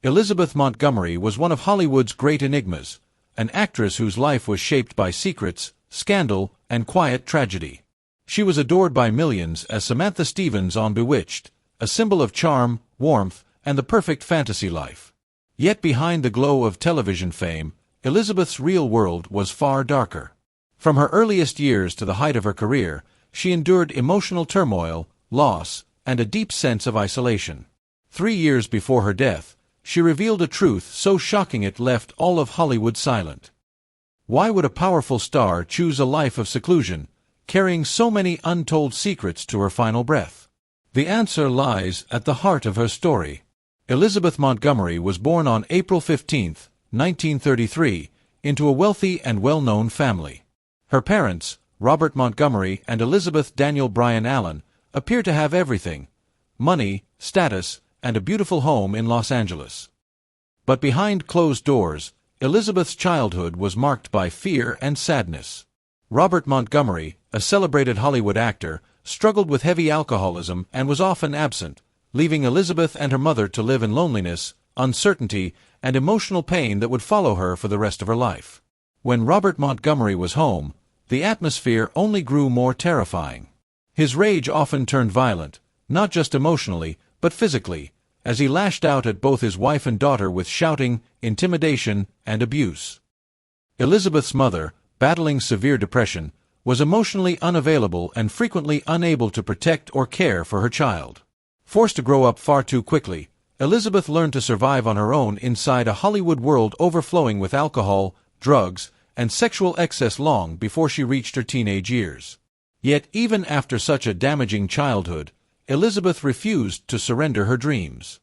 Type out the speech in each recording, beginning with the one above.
Elizabeth Montgomery was one of Hollywood's great enigmas, an actress whose life was shaped by secrets, scandal, and quiet tragedy. She was adored by millions as Samantha Stevens on Bewitched, a symbol of charm, warmth, and the perfect fantasy life. Yet behind the glow of television fame, Elizabeth's real world was far darker. From her earliest years to the height of her career, she endured emotional turmoil, loss, and a deep sense of isolation. 3 years before her death, she revealed a truth so shocking it left all of Hollywood silent. Why would a powerful star choose a life of seclusion, carrying so many untold secrets to her final breath? The answer lies at the heart of her story. Elizabeth Montgomery was born on April 15, 1933, into a wealthy and well-known family. Her parents, Robert Montgomery and Elizabeth Daniel Bryan Allen, appear to have everything: money, status, and a beautiful home in Los Angeles. But behind closed doors, Elizabeth's childhood was marked by fear and sadness. Robert Montgomery, a celebrated Hollywood actor, struggled with heavy alcoholism and was often absent, leaving Elizabeth and her mother to live in loneliness, uncertainty, and emotional pain that would follow her for the rest of her life. When Robert Montgomery was home, the atmosphere only grew more terrifying. His rage often turned violent, not just emotionally, but physically, as he lashed out at both his wife and daughter with shouting, intimidation, and abuse. Elizabeth's mother, battling severe depression, was emotionally unavailable and frequently unable to protect or care for her child. Forced to grow up far too quickly, Elizabeth learned to survive on her own inside a Hollywood world overflowing with alcohol, drugs, and sexual excess long before she reached her teenage years. Yet even after such a damaging childhood, Elizabeth refused to surrender her dreams.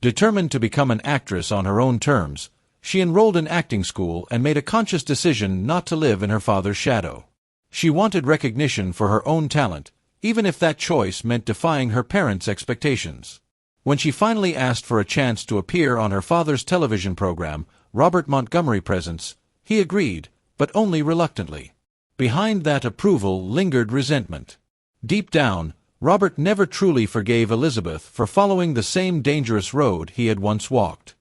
Determined to become an actress on her own terms, she enrolled in acting school and made a conscious decision not to live in her father's shadow. She wanted recognition for her own talent, even if that choice meant defying her parents' expectations. When she finally asked for a chance to appear on her father's television program, Robert Montgomery Presents, he agreed, but only reluctantly. Behind that approval lingered resentment. Deep down, Robert never truly forgave Elizabeth for following the same dangerous road he had once walked.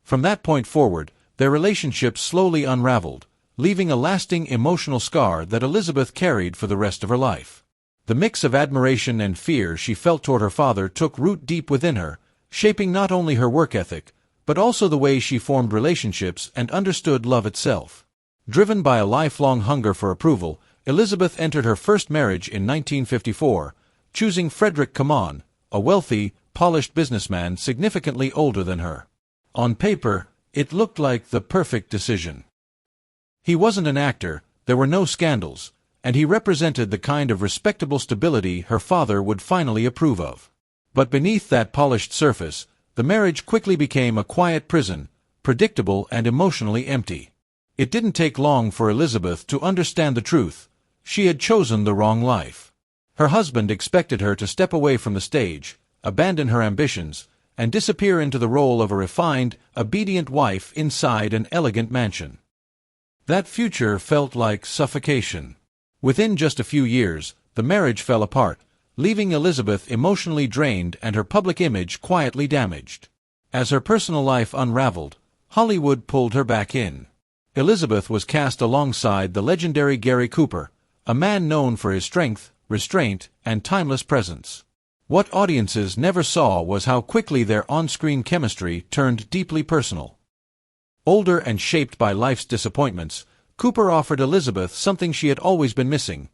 From that point forward, their relationship slowly unraveled, leaving a lasting emotional scar that Elizabeth carried for the rest of her life. The mix of admiration and fear she felt toward her father took root deep within her, shaping not only her work ethic, but also the way she formed relationships and understood love itself. Driven by a lifelong hunger for approval, Elizabeth entered her first marriage in 1954, choosing Frederick Kaman, a wealthy, polished businessman significantly older than her. On paper, it looked like the perfect decision. He wasn't an actor, there were no scandals, and he represented the kind of respectable stability her father would finally approve of. But beneath that polished surface, the marriage quickly became a quiet prison, predictable and emotionally empty. It didn't take long for Elizabeth to understand the truth: she had chosen the wrong life. Her husband expected her to step away from the stage, abandon her ambitions, and disappear into the role of a refined, obedient wife inside an elegant mansion. That future felt like suffocation. Within just a few years, the marriage fell apart, leaving Elizabeth emotionally drained and her public image quietly damaged. As her personal life unraveled, Hollywood pulled her back in. Elizabeth was cast alongside the legendary Gary Cooper, a man known for his strength, restraint, and timeless presence. What audiences never saw was how quickly their on-screen chemistry turned deeply personal. Older and shaped by life's disappointments, Cooper offered Elizabeth something she had always been missing: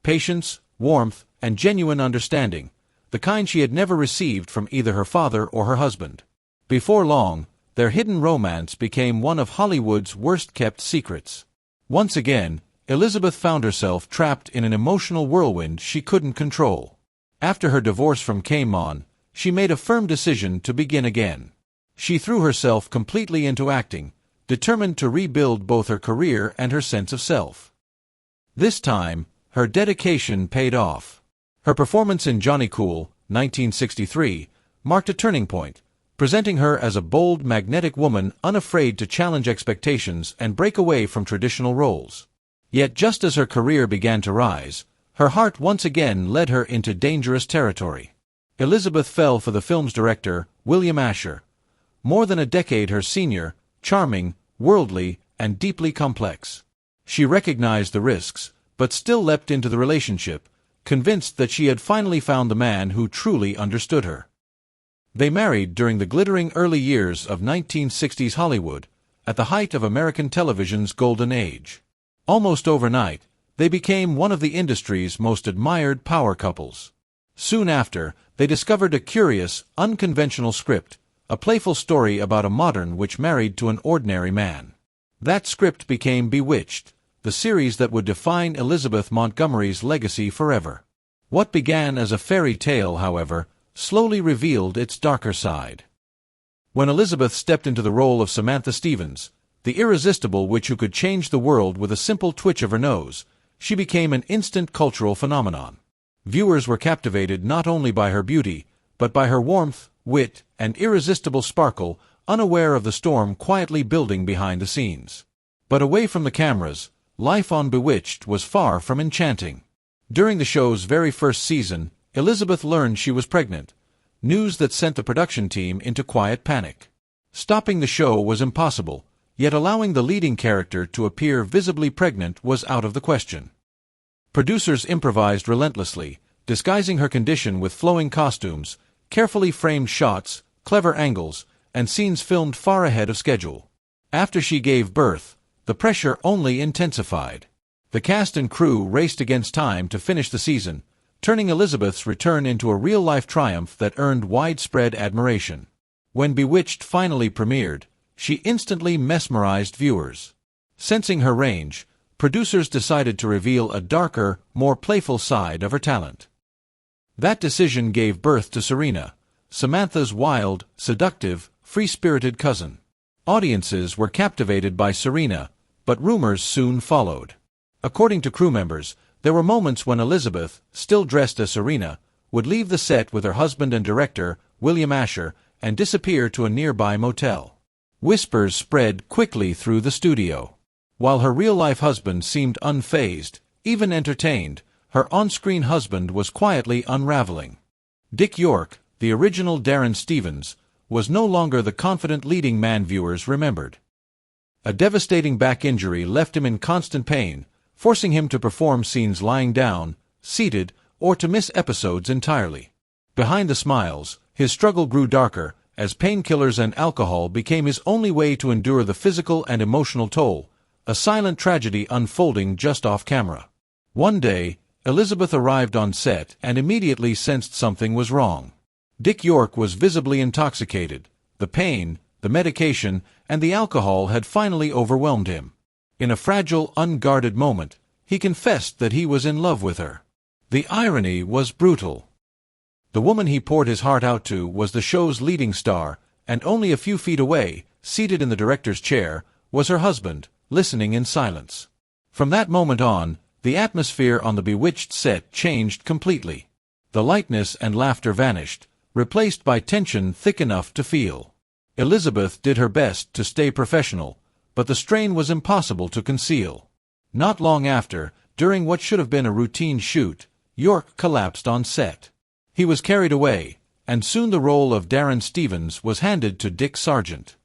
patience, warmth, and genuine understanding, the kind she had never received from either her father or her husband. Before long, their hidden romance became one of Hollywood's worst-kept secrets. Once again, Elizabeth found herself trapped in an emotional whirlwind she couldn't control. After her divorce from Kaman, she made a firm decision to begin again. She threw herself completely into acting, determined to rebuild both her career and her sense of self. This time, her dedication paid off. Her performance in Johnny Cool, 1963, marked a turning point, presenting her as a bold, magnetic woman unafraid to challenge expectations and break away from traditional roles. Yet just as her career began to rise, her heart once again led her into dangerous territory. Elizabeth fell for the film's director, William Asher, more than a decade her senior, charming, worldly, and deeply complex. She recognized the risks, but still leapt into the relationship, convinced that she had finally found the man who truly understood her. They married during the glittering early years of 1960s Hollywood, at the height of American television's golden age. Almost overnight, they became one of the industry's most admired power couples. Soon after, they discovered a curious, unconventional script, a playful story about a modern witch married to an ordinary man. That script became Bewitched, the series that would define Elizabeth Montgomery's legacy forever. What began as a fairy tale, however, slowly revealed its darker side. When Elizabeth stepped into the role of Samantha Stevens, the irresistible witch who could change the world with a simple twitch of her nose, she became an instant cultural phenomenon. Viewers were captivated not only by her beauty, but by her warmth, wit, and irresistible sparkle, unaware of the storm quietly building behind the scenes. But away from the cameras, life on Bewitched was far from enchanting. During the show's very first season, Elizabeth learned she was pregnant, news that sent the production team into quiet panic. Stopping the show was impossible, yet allowing the leading character to appear visibly pregnant was out of the question. Producers improvised relentlessly, disguising her condition with flowing costumes, carefully framed shots, clever angles, and scenes filmed far ahead of schedule. After she gave birth, the pressure only intensified. The cast and crew raced against time to finish the season, turning Elizabeth's return into a real-life triumph that earned widespread admiration. When Bewitched finally premiered, she instantly mesmerized viewers. Sensing her range, producers decided to reveal a darker, more playful side of her talent. That decision gave birth to Serena, Samantha's wild, seductive, free-spirited cousin. Audiences were captivated by Serena, but rumors soon followed. According to crew members, there were moments when Elizabeth, still dressed as Serena, would leave the set with her husband and director, William Asher, and disappear to a nearby motel. Whispers spread quickly through the studio. While her real-life husband seemed unfazed, even entertained, her on-screen husband was quietly unraveling. Dick York, the original Darren Stevens, was no longer the confident leading man viewers remembered. A devastating back injury left him in constant pain, forcing him to perform scenes lying down, seated, or to miss episodes entirely. Behind the smiles, his struggle grew darker, as painkillers and alcohol became his only way to endure the physical and emotional toll, a silent tragedy unfolding just off camera. One day, Elizabeth arrived on set and immediately sensed something was wrong. Dick York was visibly intoxicated. The pain, the medication, and the alcohol had finally overwhelmed him. In a fragile, unguarded moment, he confessed that he was in love with her. The irony was brutal. The woman he poured his heart out to was the show's leading star, and only a few feet away, seated in the director's chair, was her husband, listening in silence. From that moment on, the atmosphere on the Bewitched set changed completely. The lightness and laughter vanished, replaced by tension thick enough to feel. Elizabeth did her best to stay professional, but the strain was impossible to conceal. Not long after, during what should have been a routine shoot, York collapsed on set. He was carried away, and soon the role of Darren Stevens was handed to Dick Sargent.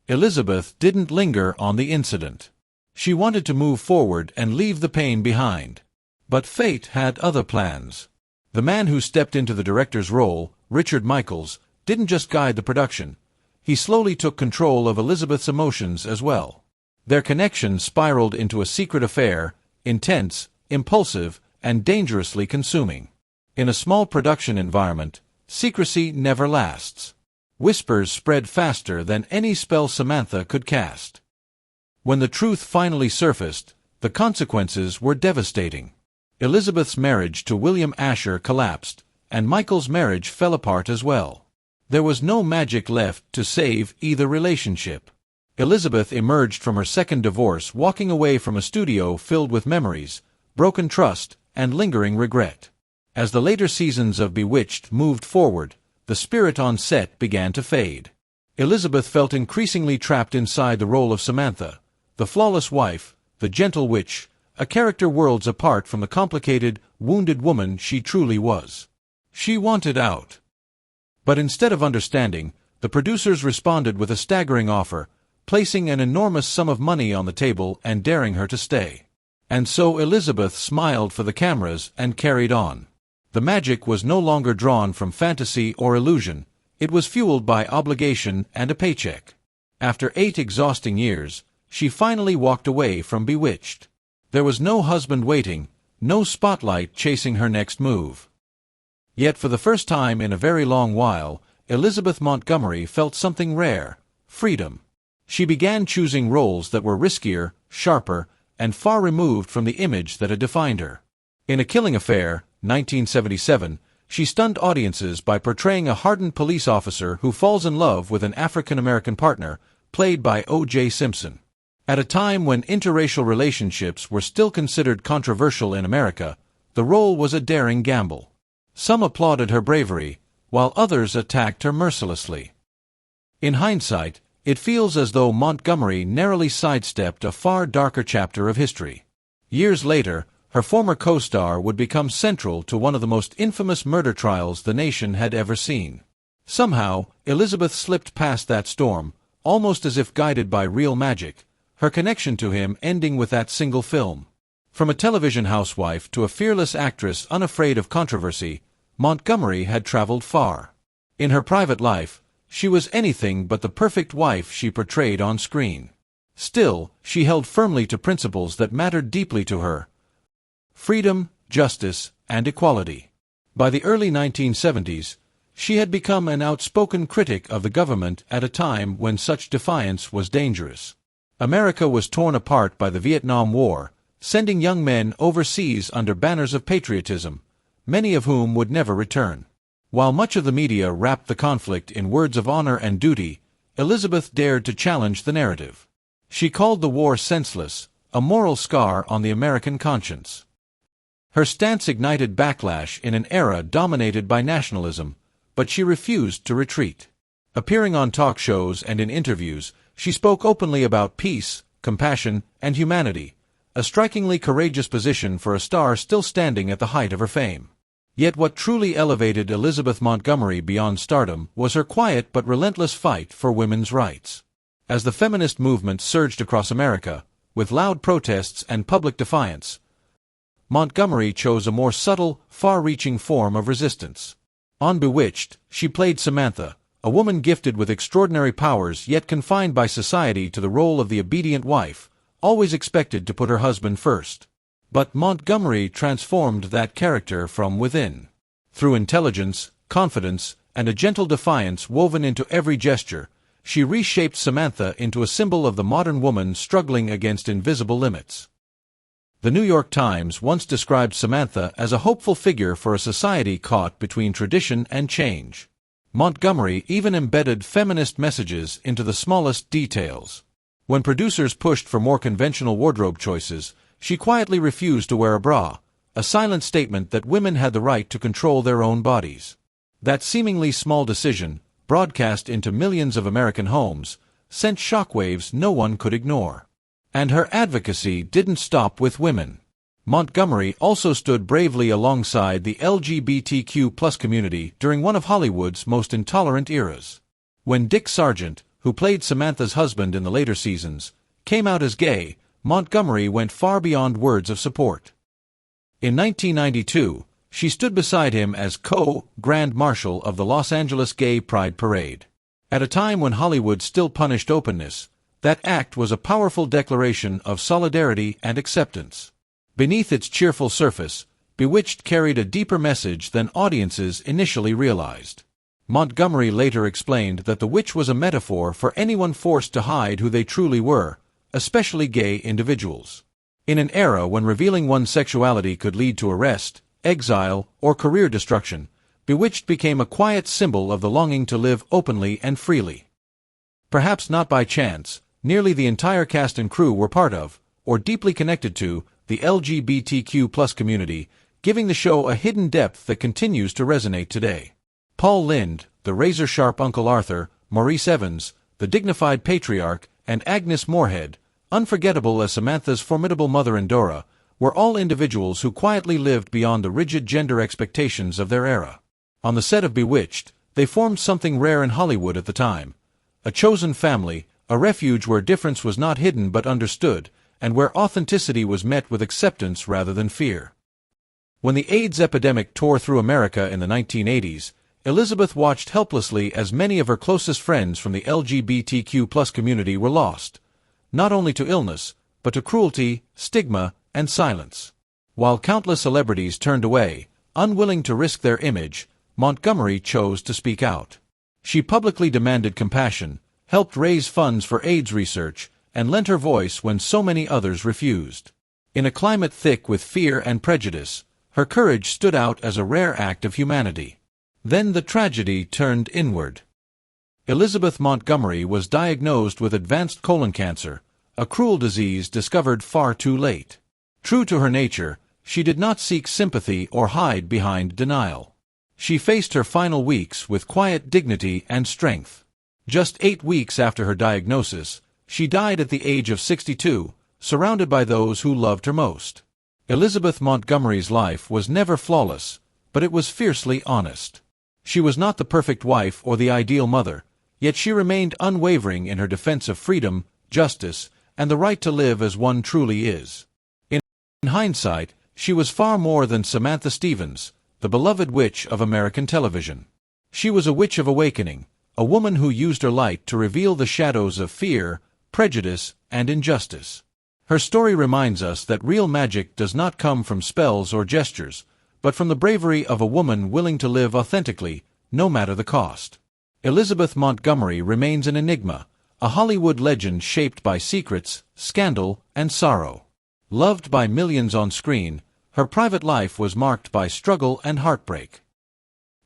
Elizabeth didn't linger on the incident. She wanted to move forward and leave the pain behind. But fate had other plans. The man who stepped into the director's role, Richard Michaels, didn't just guide the production. He slowly took control of Elizabeth's emotions as well. Their connection spiraled into a secret affair, intense, impulsive, and dangerously consuming. In a small production environment, secrecy never lasts. Whispers spread faster than any spell Samantha could cast. When the truth finally surfaced, the consequences were devastating. Elizabeth's marriage to William Asher collapsed, and Michael's marriage fell apart as well. There was no magic left to save either relationship. Elizabeth emerged from her second divorce walking away from a studio filled with memories, broken trust, and lingering regret. As the later seasons of Bewitched moved forward, the spirit on set began to fade. Elizabeth felt increasingly trapped inside the role of Samantha, the flawless wife, the gentle witch, a character worlds apart from the complicated, wounded woman she truly was. She wanted out. But instead of understanding, The producers responded with a staggering offer, placing an enormous sum of money on the table and daring her to stay. And so Elizabeth smiled for the cameras and carried on. The magic was no longer drawn from fantasy or illusion, it was fueled by obligation and a paycheck. After 8 exhausting years, she finally walked away from Bewitched. There was no husband waiting, no spotlight chasing her next move. Yet for the first time in a very long while, Elizabeth Montgomery felt something rare: freedom. She began choosing roles that were riskier, sharper, and far removed from the image that had defined her. In A Killing Affair, 1977, she stunned audiences by portraying a hardened police officer who falls in love with an African-American partner, played by O.J. Simpson. At a time when interracial relationships were still considered controversial in America, the role was a daring gamble. Some applauded her bravery, while others attacked her mercilessly. In hindsight, it feels as though Montgomery narrowly sidestepped a far darker chapter of history. Years later, her former co-star would become central to one of the most infamous murder trials the nation had ever seen. Somehow, Elizabeth slipped past that storm, almost as if guided by real magic, her connection to him ending with that single film. From a television housewife to a fearless actress unafraid of controversy, Montgomery had traveled far. In her private life, she was anything but the perfect wife she portrayed on screen. Still, she held firmly to principles that mattered deeply to her: freedom, justice, and equality. By the early 1970s, she had become an outspoken critic of the government at a time when such defiance was dangerous. America was torn apart by the Vietnam War, sending young men overseas under banners of patriotism, many of whom would never return. While much of the media wrapped the conflict in words of honor and duty, Elizabeth dared to challenge the narrative. She called the war senseless, a moral scar on the American conscience. Her stance ignited backlash in an era dominated by nationalism, but she refused to retreat. Appearing on talk shows and in interviews, she spoke openly about peace, compassion, and humanity, a strikingly courageous position for a star still standing at the height of her fame. Yet what truly elevated Elizabeth Montgomery beyond stardom was her quiet but relentless fight for women's rights. As the feminist movement surged across America, with loud protests and public defiance, Montgomery chose a more subtle, far-reaching form of resistance. On Bewitched, she played Samantha, a woman gifted with extraordinary powers yet confined by society to the role of the obedient wife, always expected to put her husband first. But Montgomery transformed that character from within. Through intelligence, confidence, and a gentle defiance woven into every gesture, she reshaped Samantha into a symbol of the modern woman struggling against invisible limits. The New York Times once described Samantha as a hopeful figure for a society caught between tradition and change. Montgomery even embedded feminist messages into the smallest details. When producers pushed for more conventional wardrobe choices, she quietly refused to wear a bra, a silent statement that women had the right to control their own bodies. That seemingly small decision, broadcast into millions of American homes, sent shockwaves no one could ignore. And her advocacy didn't stop with women. Montgomery also stood bravely alongside the LGBTQ+ community during one of Hollywood's most intolerant eras. When Dick Sargent, who played Samantha's husband in the later seasons, came out as gay, Montgomery went far beyond words of support. In 1992, she stood beside him as co-Grand Marshal of the Los Angeles Gay Pride Parade. At a time when Hollywood still punished openness, that act was a powerful declaration of solidarity and acceptance. Beneath its cheerful surface, Bewitched carried a deeper message than audiences initially realized. Montgomery later explained that the witch was a metaphor for anyone forced to hide who they truly were, especially gay individuals. In an era when revealing one's sexuality could lead to arrest, exile, or career destruction, Bewitched became a quiet symbol of the longing to live openly and freely. Perhaps not by chance, nearly the entire cast and crew were part of, or deeply connected to, the LGBTQ+ community, giving the show a hidden depth that continues to resonate today. Paul Lynde, the razor-sharp Uncle Arthur, Maurice Evans, the dignified patriarch, and Agnes Moorehead, unforgettable as Samantha's formidable mother and Dora, were all individuals who quietly lived beyond the rigid gender expectations of their era. On the set of Bewitched, They formed something rare in Hollywood at the time. A chosen family, a refuge where difference was not hidden but understood, and where authenticity was met with acceptance rather than fear. When the AIDS epidemic tore through America in the 1980s, Elizabeth watched helplessly as many of her closest friends from the LGBTQ+ community were lost, not only to illness, but to cruelty, stigma, and silence. While countless celebrities turned away, unwilling to risk their image, Montgomery chose to speak out. She publicly demanded compassion, helped raise funds for AIDS research, and lent her voice when so many others refused. In a climate thick with fear and prejudice, her courage stood out as a rare act of humanity. Then the tragedy turned inward. Elizabeth Montgomery was diagnosed with advanced colon cancer, a cruel disease discovered far too late. True to her nature, she did not seek sympathy or hide behind denial. She faced her final weeks with quiet dignity and strength. Just 8 weeks after her diagnosis, she died at the age of 62, surrounded by those who loved her most. Elizabeth Montgomery's life was never flawless, but it was fiercely honest. She was not the perfect wife or the ideal mother, yet she remained unwavering in her defense of freedom, justice, and the right to live as one truly is. In hindsight, she was far more than Samantha Stevens, the beloved witch of American television. She was a witch of awakening, a woman who used her light to reveal the shadows of fear, prejudice, and injustice. Her story reminds us that real magic does not come from spells or gestures, but from the bravery of a woman willing to live authentically, no matter the cost. Elizabeth Montgomery remains an enigma, a Hollywood legend shaped by secrets, scandal, and sorrow. Loved by millions on screen, her private life was marked by struggle and heartbreak.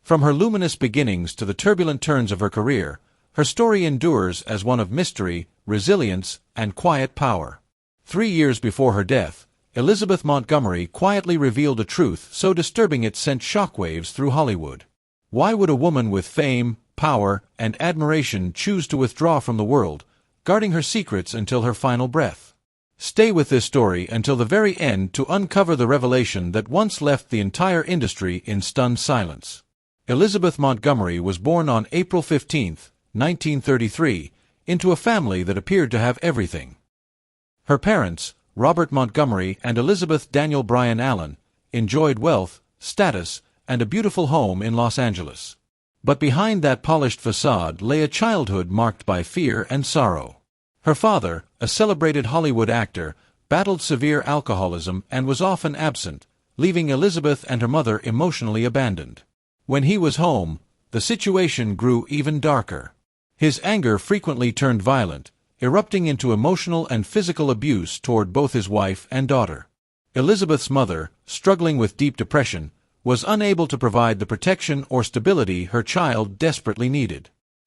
From her luminous beginnings to the turbulent turns of her career, her story endures as one of mystery, resilience, and quiet power. 3 years before her death, Elizabeth Montgomery quietly revealed a truth so disturbing it sent shockwaves through Hollywood. Why would a woman with fame, power, and admiration choose to withdraw from the world, guarding her secrets until her final breath? Stay with this story until the very end to uncover the revelation that once left the entire industry in stunned silence. Elizabeth Montgomery was born on April 15, 1933, into a family that appeared to have everything. Her parents, Robert Montgomery and Elizabeth Daniel Bryan Allen, enjoyed wealth, status, and a beautiful home in Los Angeles. But behind that polished facade lay a childhood marked by fear and sorrow. Her father, a celebrated Hollywood actor, battled severe alcoholism and was often absent, leaving Elizabeth and her mother emotionally abandoned. When he was home, the situation grew even darker. His anger frequently turned violent, erupting into emotional and physical abuse toward both his wife and daughter. Elizabeth's mother, struggling with deep depression, was unable to provide the protection or stability her child desperately needed.